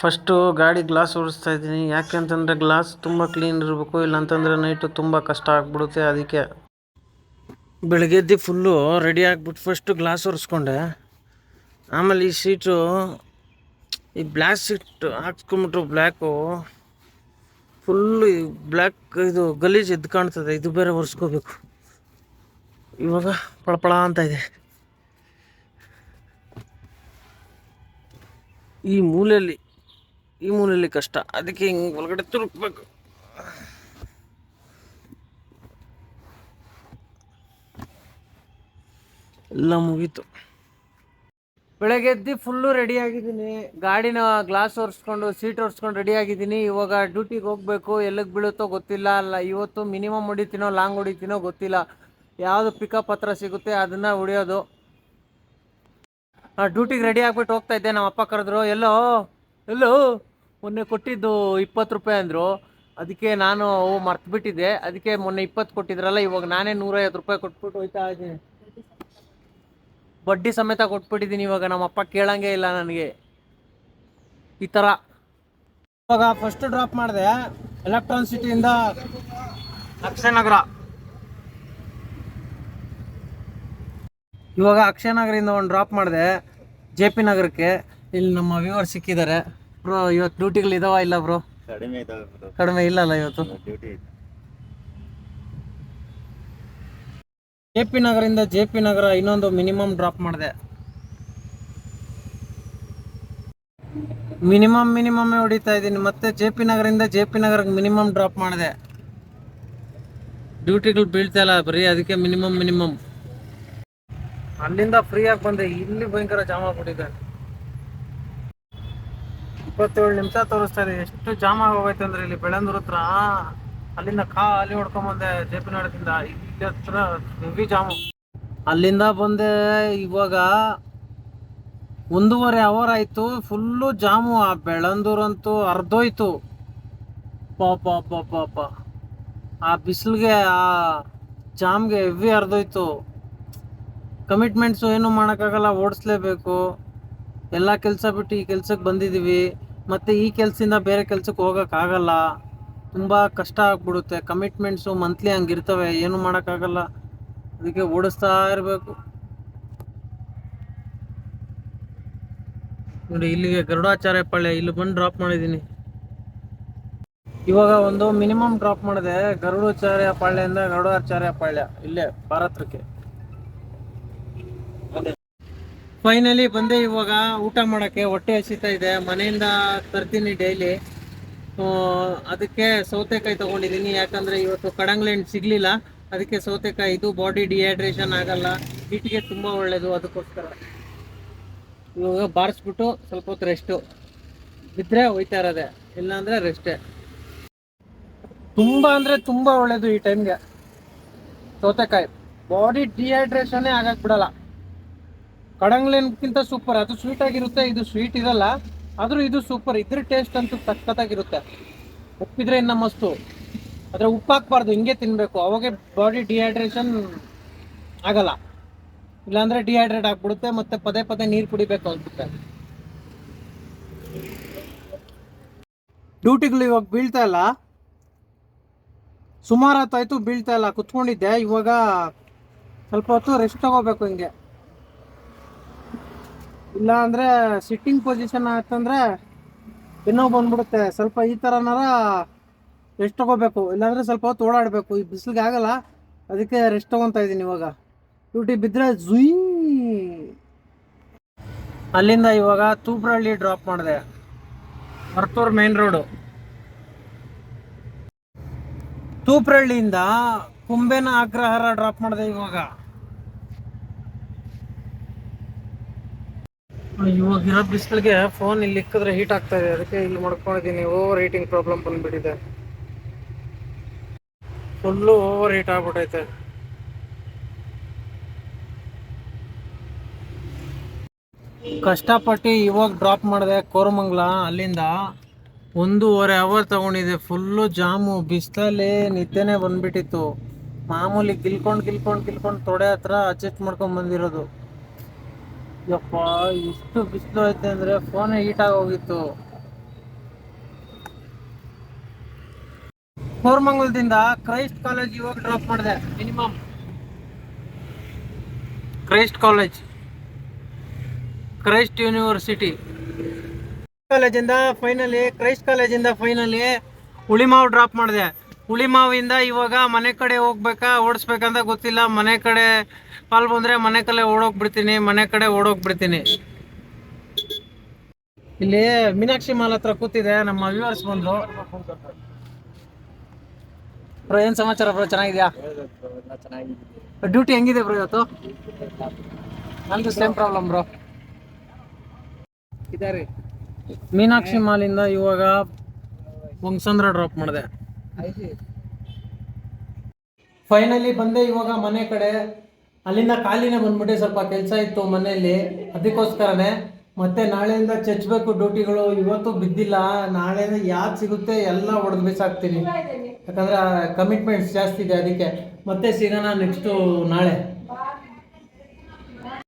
First ಗಾಡಿ glass ಒರೆಸ್ತಾ ಇದ್ದೀನಿ, ಯಾಕೆಂತಂದರೆ ಗ್ಲಾಸ್ ತುಂಬ ಕ್ಲೀನ್ ಇರಬೇಕು, ಇಲ್ಲಾಂತಂದರೆ ನೈಟು ತುಂಬ ಕಷ್ಟ ಆಗ್ಬಿಡುತ್ತೆ. ಅದಕ್ಕೆ ಬೆಳಗ್ಗೆ ಎದ್ದು ಫುಲ್ಲು ರೆಡಿ ಆಗಿಬಿಟ್ಟು ಫಸ್ಟು ಗ್ಲಾಸ್ ಒರೆಸ್ಕೊಂಡೆ. ಆಮೇಲೆ ಈ ಸೀಟು, ಈ ಬ್ಲ್ಯಾಕ್ ಸೀಟ್ ಹಾಕ್ಸ್ಕೊಂಬಿಟ್ರು, ಬ್ಲ್ಯಾಕು ಫುಲ್ಲು ಬ್ಲ್ಯಾಕ್, ಇದು ಗಲೀಜು ಎದ್ದು ಕಾಣ್ತದೆ. ಇದು ಬೇರೆ ಒರೆಸ್ಕೋಬೇಕು. ಇವಾಗ ಪಳಪಳ ಅಂತ ಇದೆ. ಈ ಮೂಲೆಯಲ್ಲಿ ಕಷ್ಟ, ಅದಕ್ಕೆ ಹಿಂಗೆ ಒಳಗಡೆ ತುರುಕ್ಬೇಕು. ಎಲ್ಲ ಮುಗೀತು. ಬೆಳಗ್ಗೆ ಎದ್ದು ಫುಲ್ಲು ರೆಡಿ ಆಗಿದ್ದೀನಿ. ಗಾಡಿನ ಗ್ಲಾಸ್ ಒರೆಸ್ಕೊಂಡು ಸೀಟ್ ಒರೆಸ್ಕೊಂಡು ರೆಡಿ ಆಗಿದ್ದೀನಿ. ಇವಾಗ ಡ್ಯೂಟಿಗೆ ಹೋಗಬೇಕು. ಎಲ್ಲಿಗೆ ಬೀಳುತ್ತೋ ಗೊತ್ತಿಲ್ಲ. ಇವತ್ತು ಮಿನಿಮಮ್ ಹೊಡಿತೀನೋ ಲಾಂಗ್ ಹೊಡಿತೀನೋ ಗೊತ್ತಿಲ್ಲ. ಯಾವುದು ಪಿಕಪ್ ಹತ್ರ ಸಿಗುತ್ತೆ ಅದನ್ನು ಹೊಡಿಯೋದು. ಡ್ಯೂಟಿಗೆ ರೆಡಿ ಆಗಿಬಿಟ್ಟು ಹೋಗ್ತಾ ಇದ್ದೆ. ನಮ್ಮ ಅಪ್ಪ ಕರೆದ್ರು. ಎಲ್ಲೋ ಮೊನ್ನೆ ಕೊಟ್ಟಿದ್ದು 20 ರೂಪಾಯಿ ಅಂದರು. ಅದಕ್ಕೆ ನಾನು ಮರ್ತುಬಿಟ್ಟಿದ್ದೆ. ಅದಕ್ಕೆ ಮೊನ್ನೆ 20 ಕೊಟ್ಟಿದ್ರಲ್ಲ, ಇವಾಗ ನಾನೇ 150 ರೂಪಾಯಿ ಕೊಟ್ಬಿಟ್ಟು ಹೋಯ್ತಾ ಇದ್ದೀನಿ. ಬಡ್ಡಿ ಸಮೇತ ಕೊಟ್ಬಿಟ್ಟಿದ್ದೀನಿ. ಇವಾಗ ನಮ್ಮ ಅಪ್ಪ ಕೇಳಂಗೆ ಇಲ್ಲ ನನಗೆ ಈ ಥರ. ಇವಾಗ ಫಸ್ಟ್ ಡ್ರಾಪ್ ಮಾಡಿದೆ ಎಲೆಕ್ಟ್ರಾನ್ ಸಿಟಿಯಿಂದ ಅಕ್ಷಯನಗರ. ಇವಾಗ ಅಕ್ಷಯನಗರಿಂದ ಒಂದು ಡ್ರಾಪ್ ಮಾಡಿದೆ JP ನಗರಕ್ಕೆ. ಇಲ್ಲಿ ನಮ್ಮ ವ್ಯೂವರ್ ಸಿಕ್ಕಿದ್ದಾರೆ. ಬ್ರೋ ಇವತ್ತು ಡ್ಯೂಟಿಗಳು ಇದಾವ ಇಲ್ಲ ಬ್ರೋ? ಕಡಿಮೆ ಇಲ್ಲಲ್ಲ ಇವತ್ತು. JP ನಗರಿಂದ JP ನಗರ ಇನ್ನೊಂದು ಮಿನಿಮಮ್ ಡ್ರಾಪ್ ಮಾಡಿದೆ. ಮಿನಿಮಮ್ಮೇ ಹೊಡಿತಾ ಇದ್ದೀನಿ. ಮತ್ತೆ JP ನಗರಿಂದ JP ನಗರಕ್ಕೆ ಮಿನಿಮಮ್ ಡ್ರಾಪ್ ಮಾಡಿದೆ. ಡ್ಯೂಟಿಗಳು ಬೀಳ್ತಾ ಇಲ್ಲ ಬರೀ, ಅದಕ್ಕೆ ಮಿನಿಮಮ್. ಅಲ್ಲಿಂದ ಫ್ರೀಯಾಗಿ ಬಂದೆ. ಇಲ್ಲಿ ಭಯಂಕರ ಜಾಮ್ ಆಗ್ಬಿಟ್ಟಿದೆ. 27 ನಿಮಿಷ ತೋರಿಸ್ತಾ ಇದೆ. ಎಷ್ಟು ಜಾಮ್ ಆಗೋಗೈತೆ ಅಂದ್ರೆ ಇಲ್ಲಿ ಬೆಳಂದೂರ್ ಹತ್ರ. ಅಲ್ಲಿಂದ ಖಾಲಿ ಹೊಡ್ಕೊಂಬಂದೆ JP ನಗರದಿಂದ. ಇಲ್ಲಿ ಹತ್ರ ಹೆವಿ ಜಾಮು. ಅಲ್ಲಿಂದ ಬಂದೆ. ಇವಾಗ 1.5 ಅವರ್ ಆಯಿತು. Full jam. ಆ ಬೆಳಂದೂರಂತೂ ಅರ್ಧೋಯ್ತು. ಪಾಪ ಆ ಬಿಸಿಲಿಗೆ, ಆ ಜಾಮ್ಗೆ ಹೆವಿ ಅರ್ಧೋಯ್ತು. ಕಮಿಟ್ಮೆಂಟ್ಸು ಏನೂ ಮಾಡೋಕ್ಕಾಗಲ್ಲ, ಓಡಿಸ್ಲೇಬೇಕು. ಎಲ್ಲ ಕೆಲಸ ಬಿಟ್ಟು ಈ ಕೆಲಸಕ್ಕೆ ಬಂದಿದ್ದೀವಿ. ಮತ್ತು ಈ ಕೆಲಸದಿಂದ ಬೇರೆ ಕೆಲಸಕ್ಕೆ ಹೋಗೋಕ್ಕಾಗಲ್ಲ. ತುಂಬ ಕಷ್ಟ ಆಗ್ಬಿಡುತ್ತೆ. ಕಮಿಟ್ಮೆಂಟ್ಸು ಮಂತ್ಲಿ ಹಂಗಿರ್ತವೆ, ಏನೂ ಮಾಡೋಕ್ಕಾಗಲ್ಲ. ಅದಕ್ಕೆ ಓಡಿಸ್ತಾ ಇರಬೇಕು. ನೋಡಿ ಇಲ್ಲಿಗೆ ಗರುಡಾಚಾರ್ಯ ಪಾಳ್ಯ, ಇಲ್ಲಿ ಬಂದು ಡ್ರಾಪ್ ಮಾಡಿದ್ದೀನಿ. ಇವಾಗ ಒಂದು ಮಿನಿಮಮ್ ಡ್ರಾಪ್ ಮಾಡಿದೆ ಗರುಡಾಚಾರ್ಯ ಪಾಳ್ಯದಿಂದ ಗರುಡಾಚಾರ್ಯ ಪಾಳ್ಯ, ಇಲ್ಲೇ ಭಾರತಕ್ಕೆ. ಫೈನಲಿ ಬಂದೆ. ಇವಾಗ ಊಟ ಮಾಡೋಕ್ಕೆ ಹೊಟ್ಟೆ ಹಸಿತಾ ಇದೆ. ಮನೆಯಿಂದ ತರ್ತೀನಿ ಡೈಲಿ. ಅದಕ್ಕೆ ಸೌತೆಕಾಯಿ ತೊಗೊಂಡಿದ್ದೀನಿ. ಯಾಕಂದರೆ ಇವತ್ತು ಕಡಂಗ್ಲೆ ಹಣ್ಣು ಸಿಗಲಿಲ್ಲ. ಅದಕ್ಕೆ ಸೌತೆಕಾಯಿ. ಇದು ಬಾಡಿ ಡಿಹೈಡ್ರೇಷನ್ ಆಗಲ್ಲ, ಹೀಟ್ಗೆ ತುಂಬ ಒಳ್ಳೆಯದು. ಅದಕ್ಕೋಸ್ಕರ ಇವಾಗ ಬಾರಿಸ್ಬಿಟ್ಟು ಸ್ವಲ್ಪ ಹೊತ್ತು ರೆಸ್ಟು. ಬಿದ್ದರೆ ಹೋಯ್ತಾ ಇರೋದೆ, ಇಲ್ಲಾಂದರೆ ರೆಸ್ಟೇ. ತುಂಬ ಅಂದರೆ ತುಂಬ ಒಳ್ಳೆಯದು ಈ ಟೈಮ್ಗೆ ಸೌತೆಕಾಯಿ. ಬಾಡಿ ಡಿಹೈಡ್ರೇಷನ್ನೇ ಆಗಕ್ಕೆ ಬಿಡಲ್ಲ. ಕಡಂಗ್ಲೆನ್ಗಿಂತ ಸೂಪರ್. ಅದು ಸ್ವೀಟ್ ಆಗಿರುತ್ತೆ, ಇದು ಸ್ವೀಟ್ ಇರಲ್ಲ. ಆದರೂ ಇದು ಸೂಪರ್. ಇದ್ರ ಟೇಸ್ಟ್ ಅಂತೂ ಸಖತ್ತಾಗಿರುತ್ತೆ. ಉಪ್ಪಿದ್ರೆ ಇನ್ನು ಮಸ್ತು. ಆದರೆ ಉಪ್ಪು ಹಾಕ್ಬಾರ್ದು, ಹಿಂಗೆ ತಿನ್ನಬೇಕು. ಅವಾಗೆ ಬಾಡಿ ಡಿಹೈಡ್ರೇಷನ್ ಆಗಲ್ಲ. ಇಲ್ಲಾಂದರೆ ಡಿಹೈಡ್ರೇಟ್ ಆಗಿಬಿಡುತ್ತೆ. ಮತ್ತು ಪದೇ ನೀರು ಕುಡಿಬೇಕು ಅನ್ಸುತ್ತೆ. ಡ್ಯೂಟಿಗಳು ಇವಾಗ ಬೀಳ್ತಾ ಇಲ್ಲ. ಸುಮಾರು ಹೊತ್ತಾಯ್ತು ಬೀಳ್ತಾ ಇಲ್ಲ. ಕುತ್ಕೊಂಡಿದ್ದೆ. ಇವಾಗ ಸ್ವಲ್ಪ ಹೊತ್ತು ರೆಸ್ಟ್ ತಗೋಬೇಕು ಹಿಂಗೆ. ಇಲ್ಲ ಅಂದರೆ ಸಿಟ್ಟಿಂಗ್ ಪೊಸಿಷನ್ ಆಯ್ತಂದರೆ ಇನ್ನೂ ಬಂದ್ಬಿಡುತ್ತೆ. ಸ್ವಲ್ಪ ಈ ಥರನಾರ ರೆಸ್ಟ್ ತಗೋಬೇಕು. ಇಲ್ಲಾಂದರೆ ಸ್ವಲ್ಪ ಹೊತ್ತು ಓಡಾಡಬೇಕು. ಈ ಬಿಸಿಲಿಗೆ ಆಗಲ್ಲ, ಅದಕ್ಕೆ ರೆಸ್ಟ್ ತೊಗೊತಾ ಇದ್ದೀನಿ. ಇವಾಗ ಡ್ಯೂಟಿ ಬಿದ್ದರೆ ಜುಯ್. ಅಲ್ಲಿಂದ ಇವಾಗ ತೂಬ್ರಹಳ್ಳಿ ಡ್ರಾಪ್ ಮಾಡಿದೆ. ಮರ್ತೂರು ಮೇನ್ ರೋಡು. ತೂಬ್ರಹಳ್ಳಿಯಿಂದ ಕುಂಬೇನ ಅಗ್ರಹಾರ ಡ್ರಾಪ್ ಮಾಡಿದೆ. ಇವಾಗಿರೋ ಬಿಸಿಲಿಗೆ ಫೋನ್ ಇಲ್ಲಿ ಇಕ್ಕಿದ್ರೆ ಹೀಟ್ ಆಗ್ತಾ ಇದೆ. ಅದಕ್ಕೆ ಇಲ್ಲಿ ಮಾಡ್ಕೊಂಡಿದ್ದೀನಿ. ಓವರ್ ಹೀಟಿಂಗ್ ಪ್ರಾಬ್ಲಮ್ ಬಂದ್ಬಿಟ್ಟಿದೆ. ಫುಲ್ಲು ಓವರ್ ಹೀಟ್ ಆಗ್ಬಿಟ್ಟೈತೆ. ಕಷ್ಟಪಟ್ಟು ಇವಾಗ ಡ್ರಾಪ್ ಮಾಡಿದೆ ಕೋರಮಂಗಲ. ಅಲ್ಲಿಂದ 1.5 ಅವರ್ ತಗೊಂಡಿದೆ. Full jam. ಬಿಸಿಲಲ್ಲಿ ನಿದ್ದೆನೇ ಬಂದ್ಬಿಟ್ಟಿತ್ತು. ಮಾಮೂಲಿ ಗಿಲ್ಕೊಂಡು ತೊಡೆ ಹತ್ರ ಅಡ್ಜಸ್ಟ್ ಮಾಡ್ಕೊಂಡು ಬಂದಿರೋದು. ಯಪ್ಪ, ಇಷ್ಟು ಬಿಸಿಲು ಐತೆ ಅಂದರೆ ಫೋನೇ ಹೀಟಾಗಿ ಹೋಗಿತ್ತು. ಕೋರ್ಮಂಗಲದಿಂದ ಕ್ರೈಸ್ಟ್ ಕಾಲೇಜ್ ಇವಾಗ ಡ್ರಾಪ್ ಮಾಡಿದೆ. Minimum Christ college, Christ university ಕಾಲೇಜಿಂದ ಫೈನಲಿ ಹುಳಿಮಾವು ಡ್ರಾಪ್ ಮಾಡಿದೆ. ಹುಳಿಮಾವಿಂದ ಇವಾಗ ಮನೆ ಕಡೆ ಹೋಗ್ಬೇಕಾ ಓಡಿಸ್ಬೇಕಂತ ಗೊತ್ತಿಲ್ಲ. ಮನೆ ಕಡೆ ಕಾಲ್ ಬಂದರೆ ಮನೆ ಕಡೆ ಓಡೋಗ್ಬಿಡ್ತೀನಿ. ಇಲ್ಲಿ ಮೀನಾಕ್ಷಿ ಮಾಲ್ ಹತ್ರ ಕೂತಿದೆ. ನಮ್ಮ ವ್ಯೂವರ್ಸ್ ಬಂದ್ರು. ಬ್ರೋ ಏನು ಸಮಾಚಾರ ಬ್ರೋ, ಚೆನ್ನಾಗಿದ್ಯಾ? ಡ್ಯೂಟಿ ಹೆಂಗಿದೆ ಬ್ರೋ ಇವತ್ತು? ನಂದು ಸೇಮ್ ಪ್ರಾಬ್ಲಮ್ ಬ್ರೋ. ಮೀನಾಕ್ಷಿ ಮಾಲಿಂದ ಇವಾಗ ಹೊಂಗಸಂದ್ರ ಡ್ರಾಪ್ ಮಾಡಿದೆ. ಫೈನಲಿ ಬಂದೆ ಇವಾಗ ಮನೆ ಕಡೆ. ಅಲ್ಲಿಂದ ಖಾಲಿನೇ ಬಂದ್ಬಿಟ್ಟೆ, ಸ್ವಲ್ಪ ಕೆಲಸ ಇತ್ತು ಮನೆಯಲ್ಲಿ, ಅದಕ್ಕೋಸ್ಕರನೇ. ಮತ್ತೆ ನಾಳೆಯಿಂದ ಚಚ್ಚಬೇಕು ಡ್ಯೂಟಿಗಳು. ಇವತ್ತು ಬಿದ್ದಿಲ್ಲ, ನಾಳೆಯಿಂದ ಯಾವ್ದು ಸಿಗುತ್ತೆ ಎಲ್ಲ ಹೊಡೆದು ಬಿಸಾಕ್ತೀನಿ. ಯಾಕಂದರೆ ಕಮಿಟ್ಮೆಂಟ್ಸ್ ಜಾಸ್ತಿ ಇದೆ, ಅದಕ್ಕೆ. ಮತ್ತೆ ಸಿಗೋಣ ನೆಕ್ಸ್ಟು ನಾಳೆ.